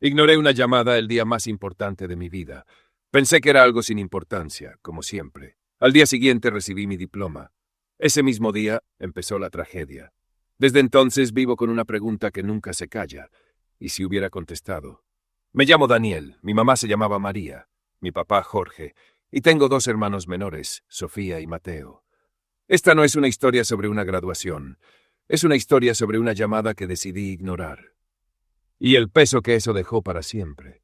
Ignoré una llamada el día más importante de mi vida. Pensé que era algo sin importancia, como siempre. Al día siguiente recibí mi diploma. Ese mismo día empezó la tragedia. Desde entonces vivo con una pregunta que nunca se calla. ¿Y si hubiera contestado? Me llamo Daniel, mi mamá se llamaba María, mi papá Jorge, y tengo dos hermanos menores, Sofía y Mateo. Esta no es una historia sobre una graduación. Es una historia sobre una llamada que decidí ignorar. Y el peso que eso dejó para siempre.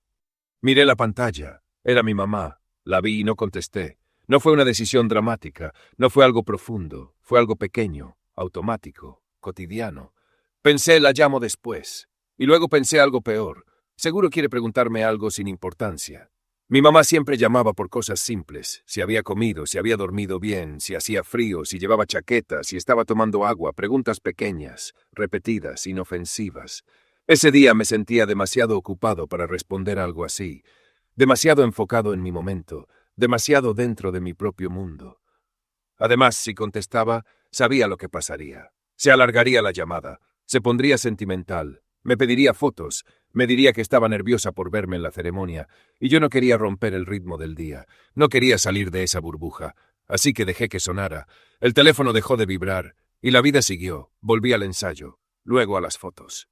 Miré la pantalla. Era mi mamá. La vi y no contesté. No fue una decisión dramática. No fue algo profundo. Fue algo pequeño, automático, cotidiano. Pensé, la llamo después. Y luego pensé algo peor. Seguro quiere preguntarme algo sin importancia. Mi mamá siempre llamaba por cosas simples. Si había comido, si había dormido bien, si hacía frío, si llevaba chaqueta, si estaba tomando agua. Preguntas pequeñas, repetidas, inofensivas. Ese día me sentía demasiado ocupado para responder algo así, demasiado enfocado en mi momento, demasiado dentro de mi propio mundo. Además, si contestaba, sabía lo que pasaría. Se alargaría la llamada, se pondría sentimental, me pediría fotos, me diría que estaba nerviosa por verme en la ceremonia, y yo no quería romper el ritmo del día, no quería salir de esa burbuja, así que dejé que sonara. El teléfono dejó de vibrar, y la vida siguió. Volví al ensayo, luego a las fotos.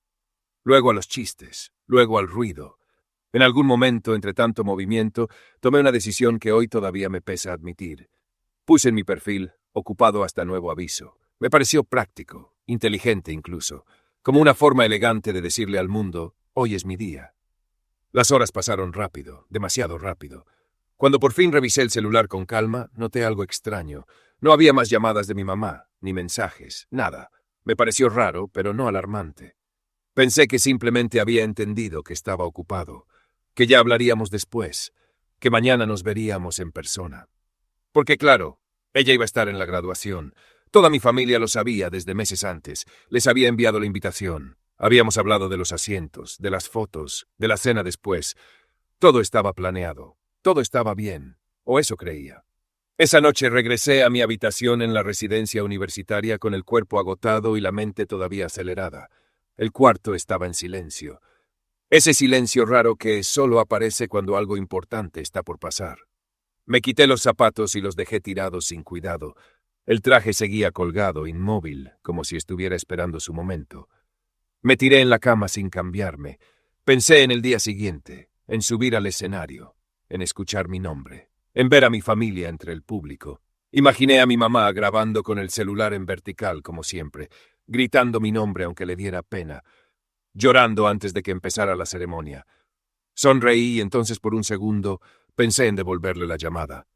Luego a los chistes, luego al ruido. En algún momento, entre tanto movimiento, tomé una decisión que hoy todavía me pesa admitir. Puse en mi perfil, ocupado hasta nuevo aviso. Me pareció práctico, inteligente incluso, como una forma elegante de decirle al mundo, hoy es mi día. Las horas pasaron rápido, demasiado rápido. Cuando por fin revisé el celular con calma, noté algo extraño. No había más llamadas de mi mamá, ni mensajes, nada. Me pareció raro, pero no alarmante. Pensé que simplemente había entendido que estaba ocupado, que ya hablaríamos después, que mañana nos veríamos en persona. Porque claro, ella iba a estar en la graduación. Toda mi familia lo sabía desde meses antes. Les había enviado la invitación. Habíamos hablado de los asientos, de las fotos, de la cena después. Todo estaba planeado. Todo estaba bien. O eso creía. Esa noche regresé a mi habitación en la residencia universitaria con el cuerpo agotado y la mente todavía acelerada. El cuarto estaba en silencio. Ese silencio raro que solo aparece cuando algo importante está por pasar. Me quité los zapatos y los dejé tirados sin cuidado. El traje seguía colgado, inmóvil, como si estuviera esperando su momento. Me tiré en la cama sin cambiarme. Pensé en el día siguiente, en subir al escenario, en escuchar mi nombre, en ver a mi familia entre el público. Imaginé a mi mamá grabando con el celular en vertical, como siempre, gritando mi nombre aunque le diera pena, llorando antes de que empezara la ceremonia. Sonreí y entonces por un segundo pensé en devolverle la llamada.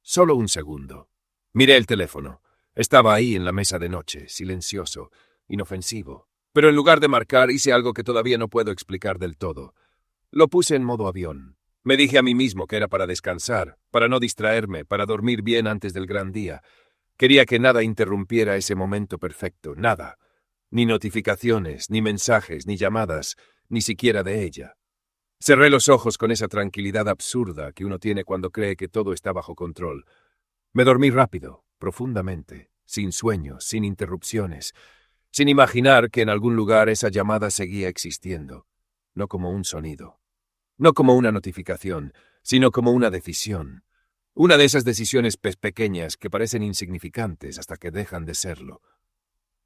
Solo un segundo. Miré el teléfono. Estaba ahí en la mesa de noche, silencioso, inofensivo. Pero en lugar de marcar, hice algo que todavía no puedo explicar del todo. Lo puse en modo avión. Me dije a mí mismo que era para descansar, para no distraerme, para dormir bien antes del gran día. Quería que nada interrumpiera ese momento perfecto, nada. Ni notificaciones, ni mensajes, ni llamadas, ni siquiera de ella. Cerré los ojos con esa tranquilidad absurda que uno tiene cuando cree que todo está bajo control. Me dormí rápido, profundamente, sin sueños, sin interrupciones, sin imaginar que en algún lugar esa llamada seguía existiendo, no como un sonido, no como una notificación, sino como una decisión. Una de esas decisiones pequeñas que parecen insignificantes hasta que dejan de serlo.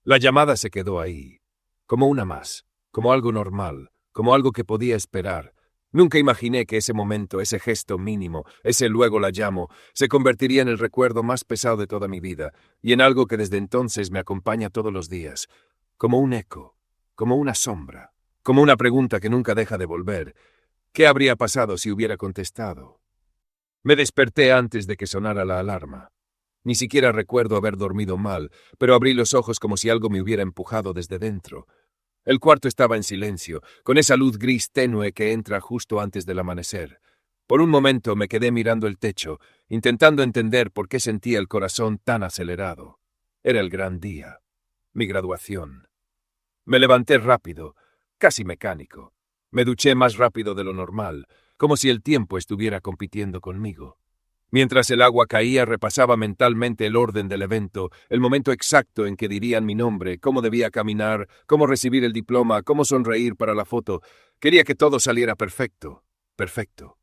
La llamada se quedó ahí, como una más, como algo normal, como algo que podía esperar. Nunca imaginé que ese momento, ese gesto mínimo, ese luego la llamo, se convertiría en el recuerdo más pesado de toda mi vida, y en algo que desde entonces me acompaña todos los días, como un eco, como una sombra, como una pregunta que nunca deja de volver. ¿Qué habría pasado si hubiera contestado? Me desperté antes de que sonara la alarma. Ni siquiera recuerdo haber dormido mal, pero abrí los ojos como si algo me hubiera empujado desde dentro. El cuarto estaba en silencio, con esa luz gris tenue que entra justo antes del amanecer. Por un momento me quedé mirando el techo, intentando entender por qué sentía el corazón tan acelerado. Era el gran día, mi graduación. Me levanté rápido, casi mecánico. Me duché más rápido de lo normal, como si el tiempo estuviera compitiendo conmigo. Mientras el agua caía, repasaba mentalmente el orden del evento, el momento exacto en que dirían mi nombre, cómo debía caminar, cómo recibir el diploma, cómo sonreír para la foto. Quería que todo saliera perfecto. Perfecto.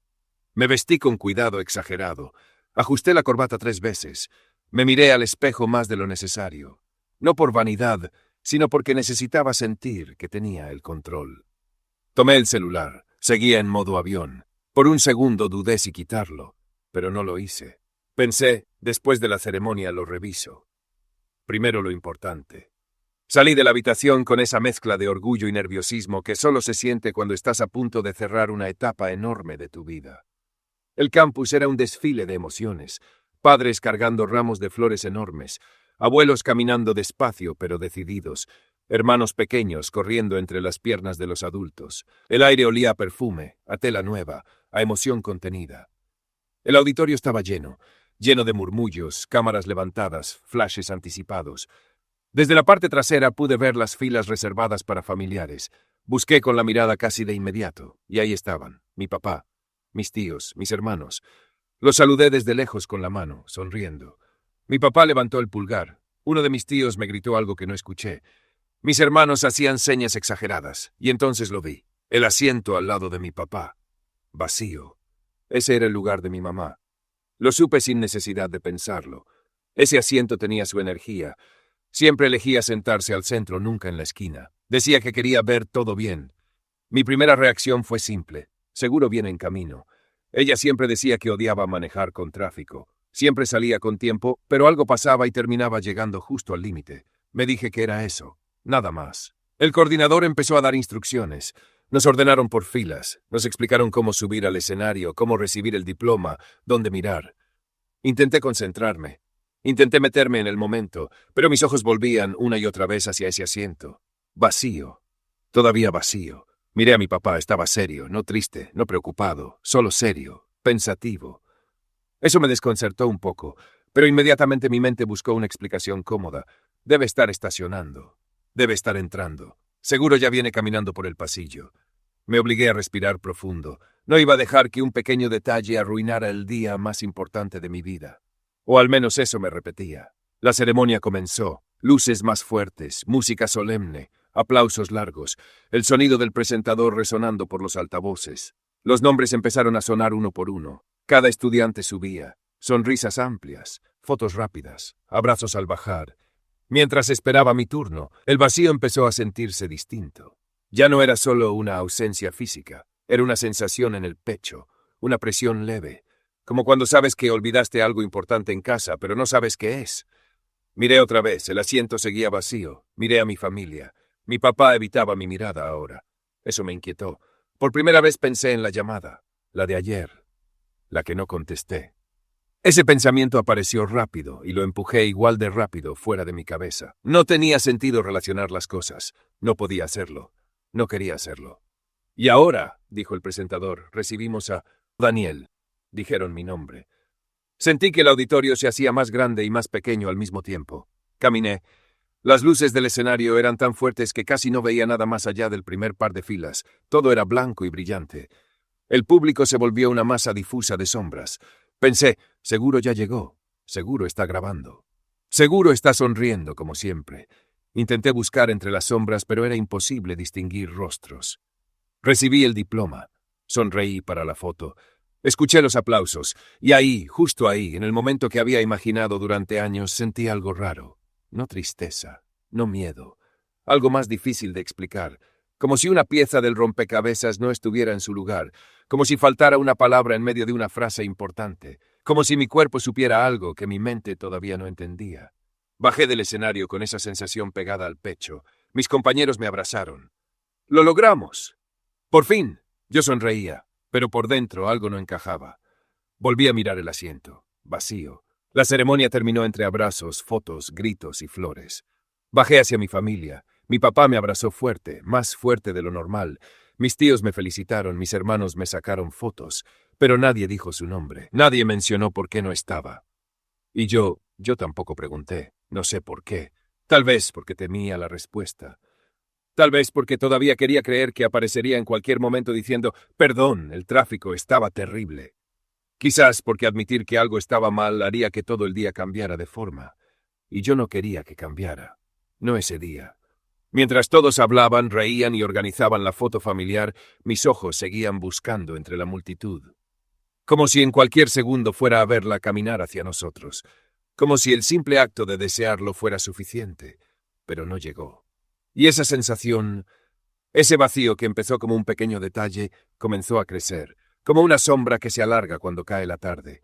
Me vestí con cuidado exagerado. Ajusté la corbata 3 veces. Me miré al espejo más de lo necesario. No por vanidad, sino porque necesitaba sentir que tenía el control. Tomé el celular. Seguía en modo avión. Por un segundo dudé si quitarlo, pero no lo hice. Pensé, después de la ceremonia lo reviso. Primero lo importante. Salí de la habitación con esa mezcla de orgullo y nerviosismo que solo se siente cuando estás a punto de cerrar una etapa enorme de tu vida. El campus era un desfile de emociones, padres cargando ramos de flores enormes, abuelos caminando despacio pero decididos, hermanos pequeños corriendo entre las piernas de los adultos. El aire olía a perfume, a tela nueva, a emoción contenida. El auditorio estaba lleno de murmullos, cámaras levantadas, flashes anticipados. Desde la parte trasera pude ver las filas reservadas para familiares. Busqué con la mirada casi de inmediato, y ahí estaban, mi papá, mis tíos, mis hermanos. Los saludé desde lejos con la mano, sonriendo. Mi papá levantó el pulgar. Uno de mis tíos me gritó algo que no escuché. Mis hermanos hacían señas exageradas, y entonces lo vi. El asiento al lado de mi papá. Vacío. Ese era el lugar de mi mamá. Lo supe sin necesidad de pensarlo. Ese asiento tenía su energía. Siempre elegía sentarse al centro, nunca en la esquina. Decía que quería ver todo bien. Mi primera reacción fue simple. Seguro viene en camino. Ella siempre decía que odiaba manejar con tráfico. Siempre salía con tiempo, pero algo pasaba y terminaba llegando justo al límite. Me dije que era eso. Nada más. El coordinador empezó a dar instrucciones. Nos ordenaron por filas. Nos explicaron cómo subir al escenario, cómo recibir el diploma, dónde mirar. Intenté concentrarme. Intenté meterme en el momento, pero mis ojos volvían una y otra vez hacia ese asiento. Vacío. Todavía vacío. Miré a mi papá, estaba serio, no triste, no preocupado, solo serio, pensativo. Eso me desconcertó un poco, pero inmediatamente mi mente buscó una explicación cómoda. Debe estar estacionando. Debe estar entrando. Seguro ya viene caminando por el pasillo. Me obligué a respirar profundo. No iba a dejar que un pequeño detalle arruinara el día más importante de mi vida. O al menos eso me repetía. La ceremonia comenzó. Luces más fuertes, música solemne, aplausos largos, el sonido del presentador resonando por los altavoces. Los nombres empezaron a sonar uno por uno. Cada estudiante subía. Sonrisas amplias, fotos rápidas, abrazos al bajar. Mientras esperaba mi turno, el vacío empezó a sentirse distinto. Ya no era solo una ausencia física, era una sensación en el pecho, una presión leve, como cuando sabes que olvidaste algo importante en casa, pero no sabes qué es. Miré otra vez, el asiento seguía vacío, miré a mi familia. Mi papá evitaba mi mirada ahora. Eso me inquietó. Por primera vez pensé en la llamada, la de ayer, la que no contesté. Ese pensamiento apareció rápido y lo empujé igual de rápido fuera de mi cabeza. No tenía sentido relacionar las cosas. No podía hacerlo. No quería hacerlo. Y ahora, dijo el presentador, recibimos a Daniel. Dijeron mi nombre. Sentí que el auditorio se hacía más grande y más pequeño al mismo tiempo. Caminé. Las luces del escenario eran tan fuertes que casi no veía nada más allá del primer par de filas. Todo era blanco y brillante. El público se volvió una masa difusa de sombras. Pensé, seguro ya llegó, seguro está grabando. Seguro está sonriendo, como siempre. Intenté buscar entre las sombras, pero era imposible distinguir rostros. Recibí el diploma. Sonreí para la foto. Escuché los aplausos, y ahí, justo ahí, en el momento que había imaginado durante años, sentí algo raro. No tristeza, no miedo. Algo más difícil de explicar. Como si una pieza del rompecabezas no estuviera en su lugar, como si faltara una palabra en medio de una frase importante, como si mi cuerpo supiera algo que mi mente todavía no entendía. Bajé del escenario con esa sensación pegada al pecho. Mis compañeros me abrazaron. ¡Lo logramos! ¡Por fin! Yo sonreía, pero por dentro algo no encajaba. Volví a mirar el asiento, vacío. La ceremonia terminó entre abrazos, fotos, gritos y flores. Bajé hacia mi familia. Mi papá me abrazó fuerte, más fuerte de lo normal. Mis tíos me felicitaron, mis hermanos me sacaron fotos, pero nadie dijo su nombre. Nadie mencionó por qué no estaba. Y yo tampoco pregunté. No sé por qué. Tal vez porque temía la respuesta. Tal vez porque todavía quería creer que aparecería en cualquier momento diciendo, perdón, el tráfico estaba terrible. Quizás porque admitir que algo estaba mal haría que todo el día cambiara de forma. Y yo no quería que cambiara. No ese día. Mientras todos hablaban, reían y organizaban la foto familiar, mis ojos seguían buscando entre la multitud. Como si en cualquier segundo fuera a verla caminar hacia nosotros. Como si el simple acto de desearlo fuera suficiente. Pero no llegó. Y esa sensación, ese vacío que empezó como un pequeño detalle, comenzó a crecer, como una sombra que se alarga cuando cae la tarde.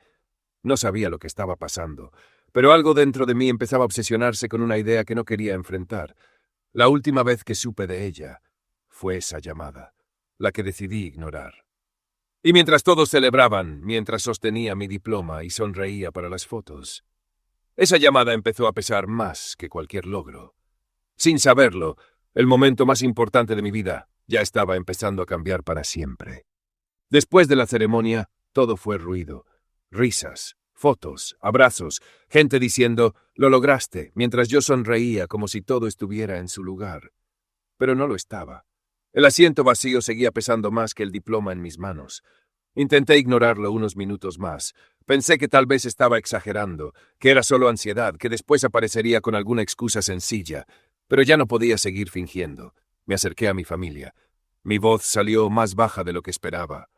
No sabía lo que estaba pasando, pero algo dentro de mí empezaba a obsesionarse con una idea que no quería enfrentar. La última vez que supe de ella fue esa llamada, la que decidí ignorar. Y mientras todos celebraban, mientras sostenía mi diploma y sonreía para las fotos, esa llamada empezó a pesar más que cualquier logro. Sin saberlo, el momento más importante de mi vida ya estaba empezando a cambiar para siempre. Después de la ceremonia, todo fue ruido, risas, fotos, abrazos, gente diciendo «lo lograste», mientras yo sonreía como si todo estuviera en su lugar. Pero no lo estaba. El asiento vacío seguía pesando más que el diploma en mis manos. Intenté ignorarlo unos minutos más. Pensé que tal vez estaba exagerando, que era solo ansiedad, que después aparecería con alguna excusa sencilla, pero ya no podía seguir fingiendo. Me acerqué a mi familia. Mi voz salió más baja de lo que esperaba.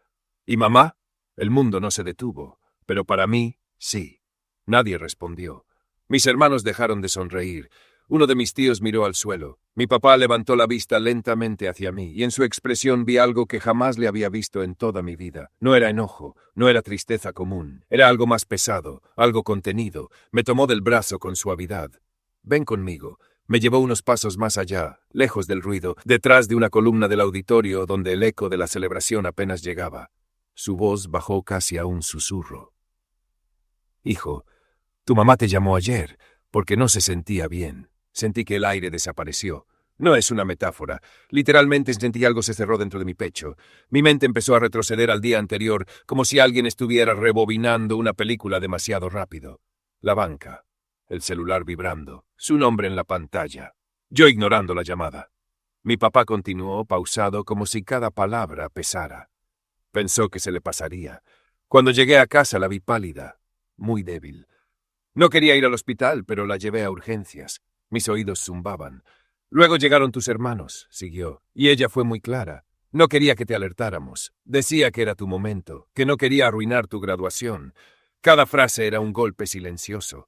¿Y mamá? El mundo no se detuvo, pero para mí, sí. Nadie respondió. Mis hermanos dejaron de sonreír. Uno de mis tíos miró al suelo. Mi papá levantó la vista lentamente hacia mí, y en su expresión vi algo que jamás le había visto en toda mi vida. No era enojo, no era tristeza común. Era algo más pesado, algo contenido. Me tomó del brazo con suavidad. «Ven conmigo». Me llevó unos pasos más allá, lejos del ruido, detrás de una columna del auditorio donde el eco de la celebración apenas llegaba. Su voz bajó casi a un susurro. «Hijo, tu mamá te llamó ayer, porque no se sentía bien». Sentí que el aire desapareció. No es una metáfora. Literalmente sentí algo se cerró dentro de mi pecho. Mi mente empezó a retroceder al día anterior, como si alguien estuviera rebobinando una película demasiado rápido. La banca, el celular vibrando, su nombre en la pantalla. Yo ignorando la llamada. Mi papá continuó, pausado, como si cada palabra pesara. Pensó que se le pasaría. Cuando llegué a casa la vi pálida, muy débil. No quería ir al hospital, pero la llevé a urgencias. Mis oídos zumbaban. «Luego llegaron tus hermanos», siguió, y ella fue muy clara. «No quería que te alertáramos. Decía que era tu momento, que no quería arruinar tu graduación». Cada frase era un golpe silencioso.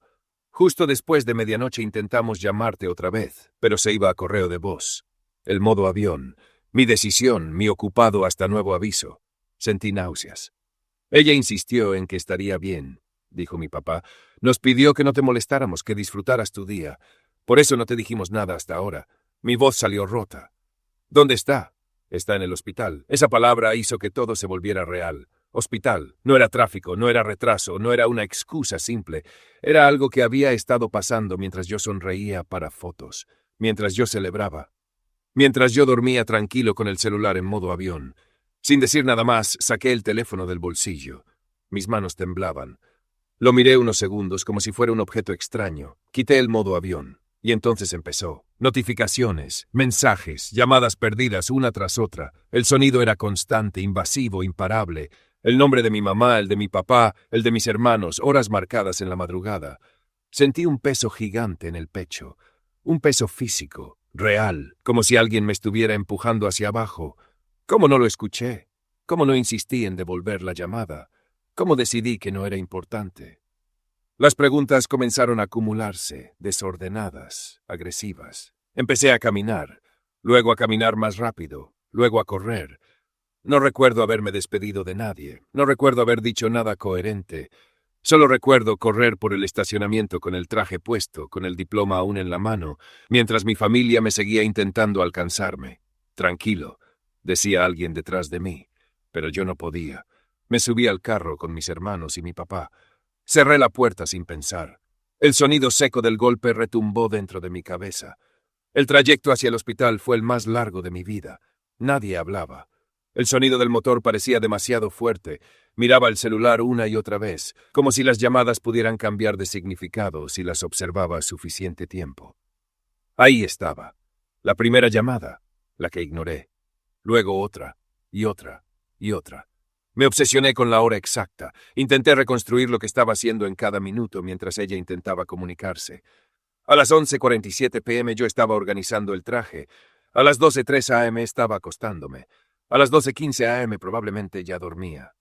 Justo después de medianoche intentamos llamarte otra vez, pero se iba a correo de voz. El modo avión, mi decisión, mi ocupado hasta nuevo aviso. Sentí náuseas. Ella insistió en que estaría bien, dijo mi papá. Nos pidió que no te molestáramos, que disfrutaras tu día. Por eso no te dijimos nada hasta ahora. Mi voz salió rota. «¿Dónde está?» «Está en el hospital». Esa palabra hizo que todo se volviera real. Hospital. No era tráfico, no era retraso, no era una excusa simple. Era algo que había estado pasando mientras yo sonreía para fotos, mientras yo celebraba, mientras yo dormía tranquilo con el celular en modo avión. Sin decir nada más, saqué el teléfono del bolsillo. Mis manos temblaban. Lo miré unos segundos como si fuera un objeto extraño. Quité el modo avión. Y entonces empezó. Notificaciones, mensajes, llamadas perdidas una tras otra. El sonido era constante, invasivo, imparable. El nombre de mi mamá, el de mi papá, el de mis hermanos, horas marcadas en la madrugada. Sentí un peso gigante en el pecho. Un peso físico, real, como si alguien me estuviera empujando hacia abajo. ¿Cómo no lo escuché? ¿Cómo no insistí en devolver la llamada? ¿Cómo decidí que no era importante? Las preguntas comenzaron a acumularse, desordenadas, agresivas. Empecé a caminar, luego a caminar más rápido, luego a correr. No recuerdo haberme despedido de nadie, no recuerdo haber dicho nada coherente. Solo recuerdo correr por el estacionamiento con el traje puesto, con el diploma aún en la mano, mientras mi familia me seguía intentando alcanzarme. «Tranquilo», decía alguien detrás de mí, pero yo no podía. Me subí al carro con mis hermanos y mi papá. Cerré la puerta sin pensar. El sonido seco del golpe retumbó dentro de mi cabeza. El trayecto hacia el hospital fue el más largo de mi vida. Nadie hablaba. El sonido del motor parecía demasiado fuerte. Miraba el celular una y otra vez, como si las llamadas pudieran cambiar de significado si las observaba suficiente tiempo. Ahí estaba. La primera llamada, la que ignoré. Luego otra, y otra, y otra. Me obsesioné con la hora exacta. Intenté reconstruir lo que estaba haciendo en cada minuto mientras ella intentaba comunicarse. A las 11:47 p.m. yo estaba organizando el traje. A las 12:03 a.m. estaba acostándome. A las 12:15 a.m. probablemente ya dormía.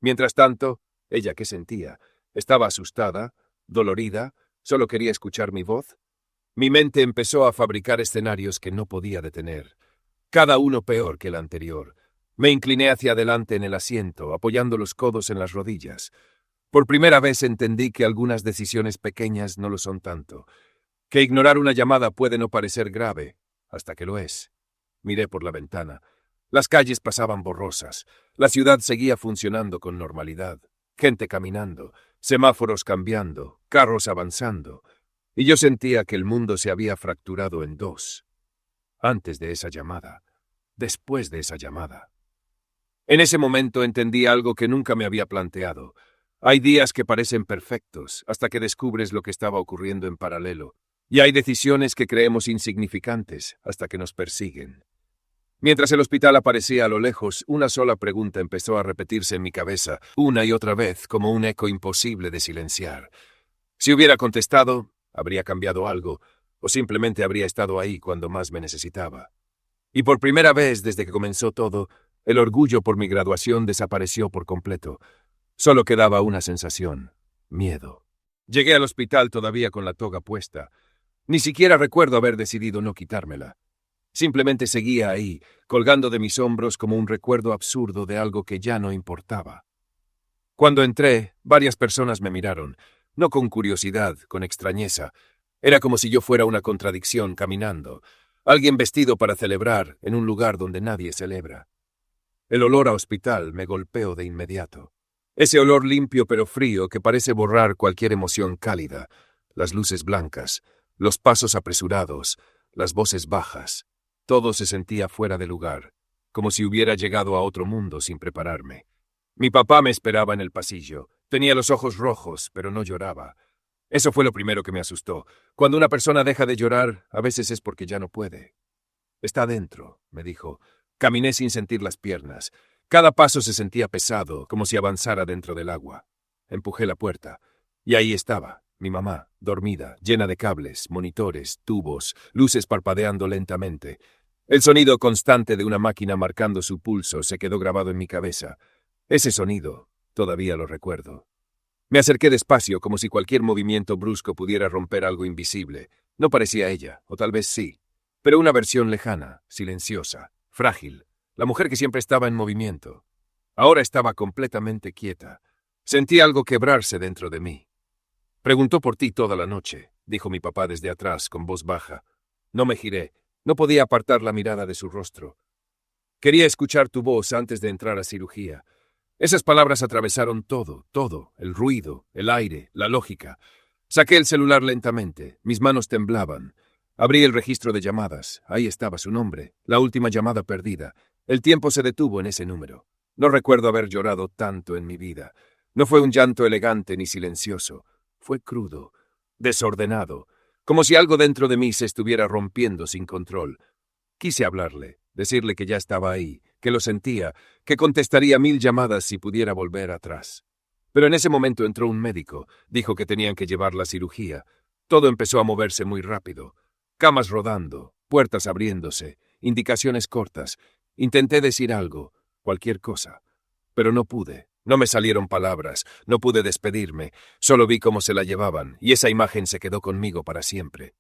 Mientras tanto, ¿ella qué sentía? ¿Estaba asustada? ¿Dolorida? ¿Solo quería escuchar mi voz? Mi mente empezó a fabricar escenarios que no podía detener, cada uno peor que el anterior. Me incliné hacia adelante en el asiento, apoyando los codos en las rodillas. Por primera vez entendí que algunas decisiones pequeñas no lo son tanto, que ignorar una llamada puede no parecer grave, hasta que lo es. Miré por la ventana. Las calles pasaban borrosas. La ciudad seguía funcionando con normalidad. Gente caminando, semáforos cambiando, carros avanzando. Y yo sentía que el mundo se había fracturado en dos. Antes de esa llamada. Después de esa llamada. En ese momento entendí algo que nunca me había planteado. Hay días que parecen perfectos, hasta que descubres lo que estaba ocurriendo en paralelo. Y hay decisiones que creemos insignificantes, hasta que nos persiguen. Mientras el hospital aparecía a lo lejos, una sola pregunta empezó a repetirse en mi cabeza, una y otra vez, como un eco imposible de silenciar. Si hubiera contestado, habría cambiado algo, o simplemente habría estado ahí cuando más me necesitaba. Y por primera vez desde que comenzó todo, el orgullo por mi graduación desapareció por completo. Solo quedaba una sensación: miedo. Llegué al hospital todavía con la toga puesta. Ni siquiera recuerdo haber decidido no quitármela. Simplemente seguía ahí, colgando de mis hombros como un recuerdo absurdo de algo que ya no importaba. Cuando entré, varias personas me miraron, no con curiosidad, con extrañeza. Era como si yo fuera una contradicción caminando, alguien vestido para celebrar en un lugar donde nadie celebra. El olor a hospital me golpeó de inmediato. Ese olor limpio pero frío que parece borrar cualquier emoción cálida. Las luces blancas, los pasos apresurados, las voces bajas. Todo se sentía fuera de lugar, como si hubiera llegado a otro mundo sin prepararme. Mi papá me esperaba en el pasillo. Tenía los ojos rojos, pero no lloraba. Eso fue lo primero que me asustó. Cuando una persona deja de llorar, a veces es porque ya no puede. «Está dentro», me dijo. Caminé sin sentir las piernas. Cada paso se sentía pesado, como si avanzara dentro del agua. Empujé la puerta. Y ahí estaba, mi mamá, dormida, llena de cables, monitores, tubos, luces parpadeando lentamente. El sonido constante de una máquina marcando su pulso se quedó grabado en mi cabeza. Ese sonido, todavía lo recuerdo. Me acerqué despacio, como si cualquier movimiento brusco pudiera romper algo invisible. No parecía ella, o tal vez sí, pero una versión lejana, silenciosa, frágil, la mujer que siempre estaba en movimiento. Ahora estaba completamente quieta. Sentí algo quebrarse dentro de mí. «Preguntó por ti toda la noche», dijo mi papá desde atrás, con voz baja. No me giré. No podía apartar la mirada de su rostro. «Quería escuchar tu voz antes de entrar a cirugía». Esas palabras atravesaron todo, el ruido, el aire, la lógica. Saqué el celular lentamente, mis manos temblaban. Abrí el registro de llamadas, ahí estaba su nombre, la última llamada perdida. El tiempo se detuvo en ese número. No recuerdo haber llorado tanto en mi vida. No fue un llanto elegante ni silencioso, fue crudo, desordenado, como si algo dentro de mí se estuviera rompiendo sin control. Quise hablarle, decirle que ya estaba ahí, que lo sentía, que contestaría 1000 llamadas si pudiera volver atrás. Pero en ese momento entró un médico, dijo que tenían que llevarla a cirugía. Todo empezó a moverse muy rápido. Camas rodando, puertas abriéndose, indicaciones cortas. Intenté decir algo, cualquier cosa, pero no pude. No me salieron palabras, no pude despedirme, solo vi cómo se la llevaban, y esa imagen se quedó conmigo para siempre.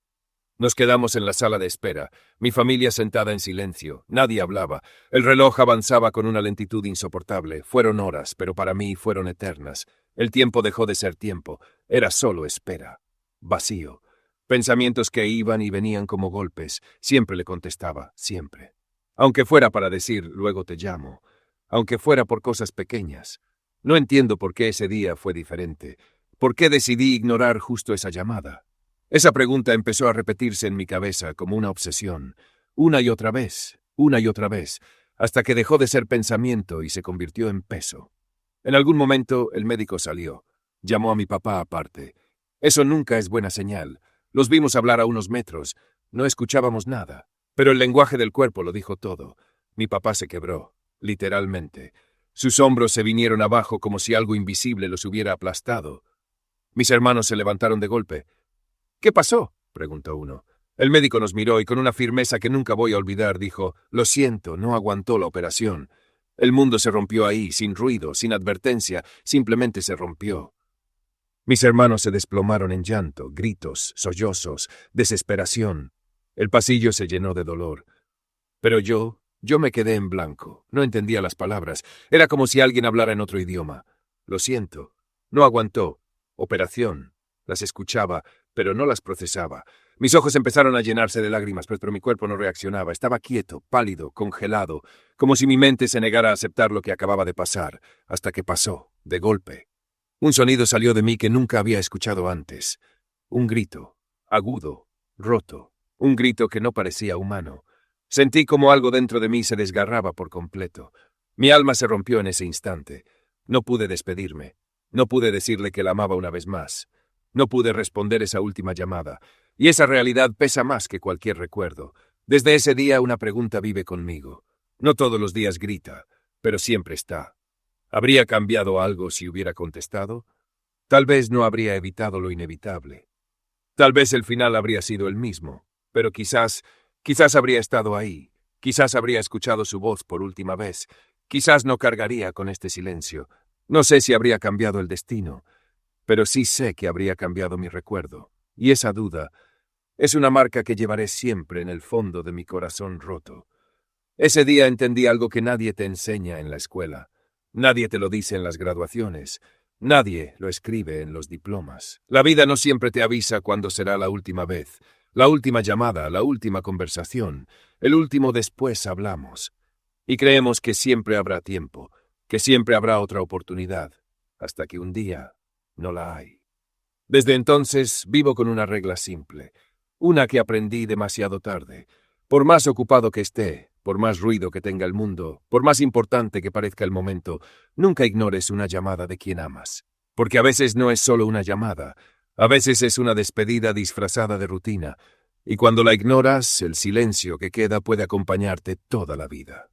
Nos quedamos en la sala de espera, mi familia sentada en silencio, nadie hablaba, el reloj avanzaba con una lentitud insoportable, fueron horas, pero para mí fueron eternas. El tiempo dejó de ser tiempo, era solo espera, vacío. Pensamientos que iban y venían como golpes, siempre le contestaba, siempre. Aunque fuera para decir, luego te llamo, aunque fuera por cosas pequeñas. No entiendo por qué ese día fue diferente, por qué decidí ignorar justo esa llamada. Esa pregunta empezó a repetirse en mi cabeza como una obsesión, una y otra vez, hasta que dejó de ser pensamiento y se convirtió en peso. En algún momento el médico salió, llamó a mi papá aparte. Eso nunca es buena señal. Los vimos hablar a unos metros, no escuchábamos nada, pero el lenguaje del cuerpo lo dijo todo. Mi papá se quebró, literalmente. Sus hombros se vinieron abajo como si algo invisible los hubiera aplastado. Mis hermanos se levantaron de golpe. «¿Qué pasó?», preguntó uno. El médico nos miró y con una firmeza que nunca voy a olvidar dijo: «Lo siento, no aguantó la operación». El mundo se rompió ahí, sin ruido, sin advertencia, simplemente se rompió. Mis hermanos se desplomaron en llanto, gritos, sollozos, desesperación. El pasillo se llenó de dolor. Pero yo me quedé en blanco. No entendía las palabras. Era como si alguien hablara en otro idioma. «Lo siento». No aguantó. Operación. Las escuchaba, pero no las procesaba. Mis ojos empezaron a llenarse de lágrimas, pero mi cuerpo no reaccionaba. Estaba quieto, pálido, congelado, como si mi mente se negara a aceptar lo que acababa de pasar, hasta que pasó, de golpe. Un sonido salió de mí que nunca había escuchado antes. Un grito, agudo, roto, un grito que no parecía humano. Sentí como algo dentro de mí se desgarraba por completo. Mi alma se rompió en ese instante. No pude despedirme. No pude decirle que la amaba una vez más. No pude responder esa última llamada. Y esa realidad pesa más que cualquier recuerdo. Desde ese día una pregunta vive conmigo. No todos los días grita, pero siempre está. ¿Habría cambiado algo si hubiera contestado? Tal vez no habría evitado lo inevitable. Tal vez el final habría sido el mismo, pero quizás habría estado ahí. Quizás habría escuchado su voz por última vez. Quizás no cargaría con este silencio. No sé si habría cambiado el destino, pero sí sé que habría cambiado mi recuerdo. Y esa duda es una marca que llevaré siempre en el fondo de mi corazón roto. Ese día entendí algo que nadie te enseña en la escuela. Nadie te lo dice en las graduaciones. Nadie lo escribe en los diplomas. La vida no siempre te avisa cuándo será la última vez, la última llamada, la última conversación, el último después hablamos. Y creemos que siempre habrá tiempo, que siempre habrá otra oportunidad, hasta que un día no la hay. Desde entonces vivo con una regla simple, una que aprendí demasiado tarde. Por más ocupado que esté, por más ruido que tenga el mundo, por más importante que parezca el momento, nunca ignores una llamada de quien amas. Porque a veces no es solo una llamada, a veces es una despedida disfrazada de rutina, y cuando la ignoras, el silencio que queda puede acompañarte toda la vida.